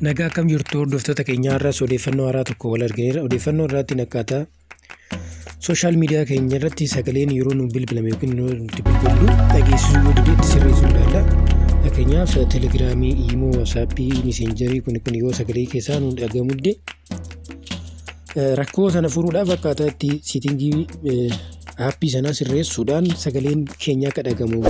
Nagaa akkam jirtu hordoftoota keenyaa irraas odeeffannoo haaraa tokko wal argineera. Odeeffannoo irratti akkaataa sooshaal miidiyaa keenya irratti sagaleen yeroo nu bilbilame yookiin nuti bilbillu dhageessisuu yoo dide sirreessuu ilaalla. Fakkeenyaaf teelegiraamii, iimoo, waatsaappii, miisenjarii kun yoo sagalee keessaa nu dhagamudde rakkoo sana furuudhaaf akkaataa itti siitingii aappii sanaa sirreessuudhaan sagaleen keenya akka dhagamu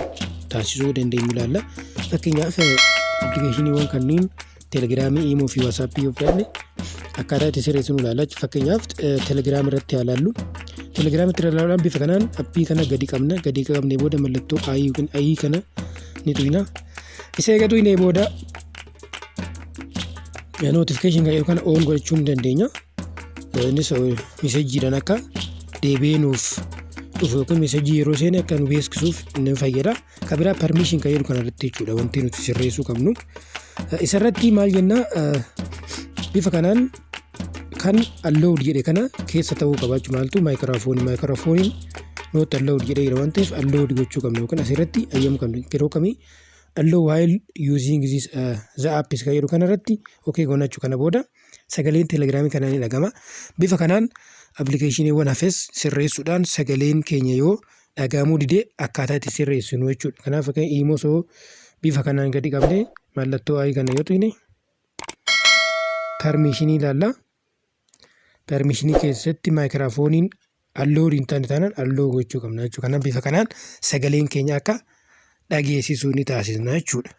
taasisuu dandeenyu ilaalla. Fakkeenyaaf appilikeeshiniiwwan kanneen teelegiraamii, iimoo fi waatsaappii yoo fudhanne akkaataa itti sirreessinu ilaalla. Fakkeenyaaf teelegiraam irratti haa ilaallu. Teelegiraam irratti ilaaluudhaan bifa kanaan aappii kana gadi qabna. Gadi qabnee booda mallattoo ayii kana ni tuqna. Isa eegatu inni booda notification kan yookaan on gochuu ni dandeenya. Innis meesejiidhaan akka deebi'ee nuuf dhufu yookaan meesejii yeroo seene akka nu beeksisuuf ni fayyada. Kan biraa permission kan jedhu kanarratti jechuudha wanti nuti sirreessuu qabnu. Isarratti maal jenna bifa kanaan kan allowed jedhe kana keessa ta'uu qabaachuu maaltu maayikiroofooniin noot allowed jedhe jira waan ta'eef allowed gochuu qabna yookaan asirratti ayyamu qabna yeroo kamii allow while using this the app kan jedhu kanarratti okay goonachuu kana booda sagaleen teelegiraamii kanaan ni dhagama. Bifa kanaan appilikeeshiniiwwan hafes sirreessuudhaan sagaleen keenya yoo dhagamuu dide akkaataa itti sirreessinu jechuudha. Kanaaf fakkeenya iimoo soo bifa kanaan gadi qabnee mallattoo ayii kana yoo tuqne permishinii ilaalla. Permishinii keessatti maayikiroofooniin allowed hin taane taanaan allow gochuu qabna jechuudha. Kanaaf bifa kanaan sagaleen keenya akka dhageessisuu ni taasisna jechuudha.